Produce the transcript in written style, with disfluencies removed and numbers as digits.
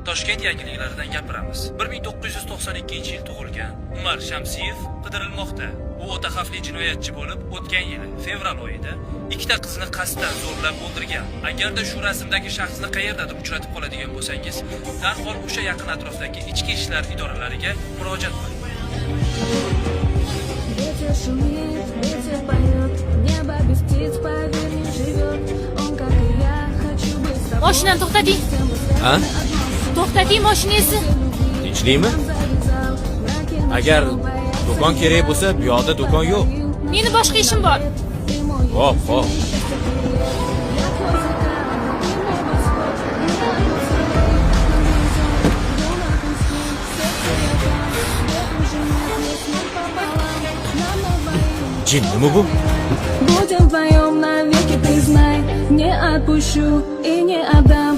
Toshkent yangiliklaridan gapiramiz. 1992-yil tug'ilgan Umar Shamsiyev qidirilmoqda. U o'ta xavfli jinoyatchi bo'lib, o'tgan yili fevral oyida ikkita qizni qasddan zo'rlab o'ldirgan. Agarda shu rasmdagi shaxsni qayerdadir uchratib qoladigan bo'lsangiz, darhol o'sha yaqin atrofdagi ichki ishlar idoralariga murojaat qiling. Ветер шумит, ветер поет, небо без птиц, поверь, не живет. Он, как и я, хочу быть с тобой. Mashinani to'xtating. Ha? To'xtating mashinangizni. Tinchlikmi? Agar do'kon kerak bo'lsa, bu yoqda do'kon yo'q. Meni boshqa ishim bor. Hop, hop. Jin, nima bu? Будем вдвоем навеки, признай, не отпущу и не отдам.